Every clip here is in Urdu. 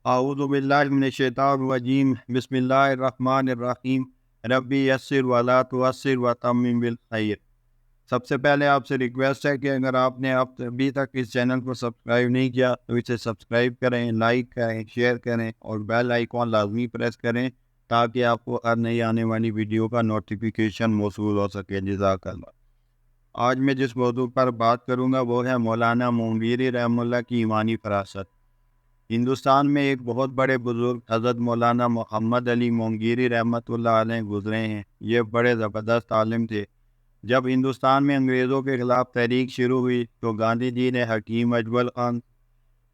اعوذ باللہ من الشیطان الرجیم بسم اللہ الرحمن الرحیم ربی یسر ولا تعسر وتمم بالخیر۔ سب سے پہلے آپ سے ریکویسٹ ہے کہ اگر آپ نے ابھی تک اس چینل کو سبسکرائب نہیں کیا تو اسے سبسکرائب کریں، لائک کریں، شیئر کریں اور بیل آئیکن لازمی پریس کریں تاکہ آپ کو ہر نئی آنے والی ویڈیو کا نوٹیفیکیشن موصول ہو سکے۔ جزاک اللہ۔ آج میں جس موضوع پر بات کروں گا وہ ہے مولانا مونگیری رحمہ اللہ کی ایمانی فراست۔ ہندوستان میں ایک بہت بڑے بزرگ حضرت مولانا محمد علی مونگیری رحمۃ اللہ علیہ گزرے ہیں۔ یہ بڑے زبردست عالم تھے۔ جب ہندوستان میں انگریزوں کے خلاف تحریک شروع ہوئی تو گاندھی جی نے حکیم اجول خان،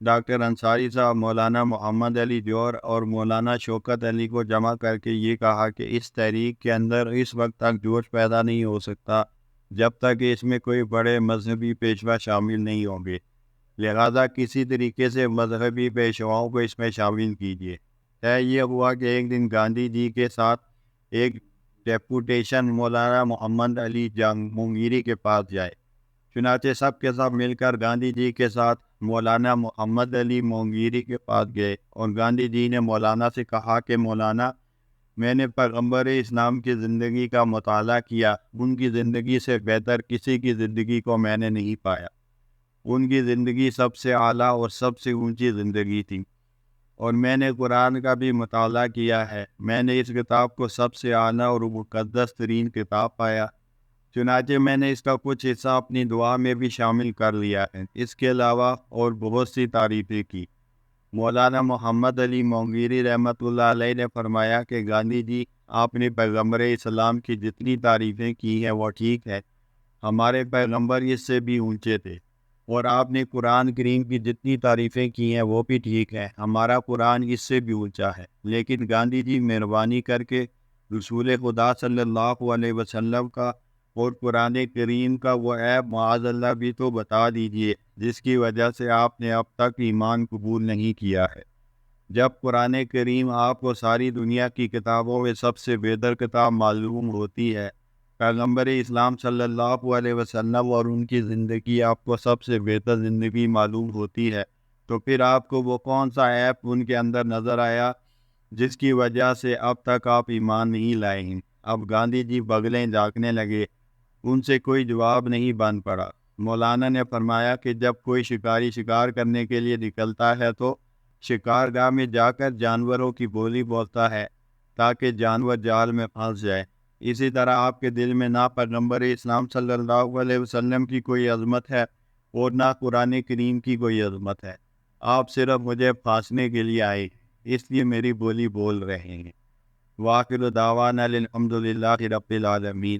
ڈاکٹر انصاری صاحب، مولانا محمد علی جوہر اور مولانا شوکت علی کو جمع کر کے یہ کہا کہ اس تحریک کے اندر اس وقت تک جوش پیدا نہیں ہو سکتا جب تک کہ اس میں کوئی بڑے مذہبی پیشوا شامل نہیں ہوں گے، لہذا کسی طریقے سے مذہبی پیشواؤں کو اس میں شامل کیجیے۔ طے یہ ہوا کہ ایک دن گاندھی جی کے ساتھ ایک ڈیپوٹیشن مولانا محمد علی مونگیری کے پاس جائے۔ چنانچہ سب کے سب مل کر گاندھی جی کے ساتھ مولانا محمد علی مونگیری کے پاس گئے اور گاندھی جی نے مولانا سے کہا کہ مولانا، میں نے پیغمبر اسلام کی زندگی کا مطالعہ کیا، ان کی زندگی سے بہتر کسی کی زندگی کو میں نے نہیں پایا۔ ان کی زندگی سب سے اعلیٰ اور سب سے اونچی زندگی تھی، اور میں نے قرآن کا بھی مطالعہ کیا ہے۔ میں نے اس کتاب کو سب سے اعلیٰ اور مقدس ترین کتاب پایا، چنانچہ میں نے اس کا کچھ حصہ اپنی دعا میں بھی شامل کر لیا ہے۔ اس کے علاوہ اور بہت سی تعریفیں کی۔ مولانا محمد علی مونگیری رحمۃ اللہ علیہ نے فرمایا کہ گاندھی جی، آپ نے پیغمبر اسلام کی جتنی تعریفیں کی ہیں وہ ٹھیک ہے، ہمارے پیغمبر اس سے بھی اونچے تھے، اور آپ نے قرآن کریم کی جتنی تعریفیں کی ہیں وہ بھی ٹھیک ہے، ہمارا قرآن اس سے بھی اونچا ہے، لیکن گاندھی جی مہربانی کر کے رسول خدا صلی اللہ علیہ وسلم کا اور قرآن کریم کا وہ عیب معاذ اللہ بھی تو بتا دیجئے جس کی وجہ سے آپ نے اب تک ایمان قبول نہیں کیا ہے۔ جب قرآن کریم آپ کو ساری دنیا کی کتابوں میں سب سے بہتر کتاب معلوم ہوتی ہے، پیغمبر اسلام صلی اللہ علیہ وسلم اور ان کی زندگی آپ کو سب سے بہتر زندگی معلوم ہوتی ہے، تو پھر آپ کو وہ کون سا عیب ان کے اندر نظر آیا جس کی وجہ سے اب تک آپ ایمان نہیں لائے ہیں؟ اب گاندھی جی بغلیں جھانکنے لگے، ان سے کوئی جواب نہیں بن پڑا۔ مولانا نے فرمایا کہ جب کوئی شکاری شکار کرنے کے لیے نکلتا ہے تو شکار گاہ میں جا کر جانوروں کی بولی بولتا ہے تاکہ جانور جال میں پھنس جائے۔ اسی طرح آپ کے دل میں نہ پیغمبر اسلام صلی اللہ علیہ وسلم کی کوئی عظمت ہے اور نہ قرآن کریم کی کوئی عظمت ہے، آپ صرف مجھے پھانسنے کے لیے آئے، اس لیے میری بولی بول رہے ہیں۔ وآخر دعوانا الحمد للہ رب العالمین۔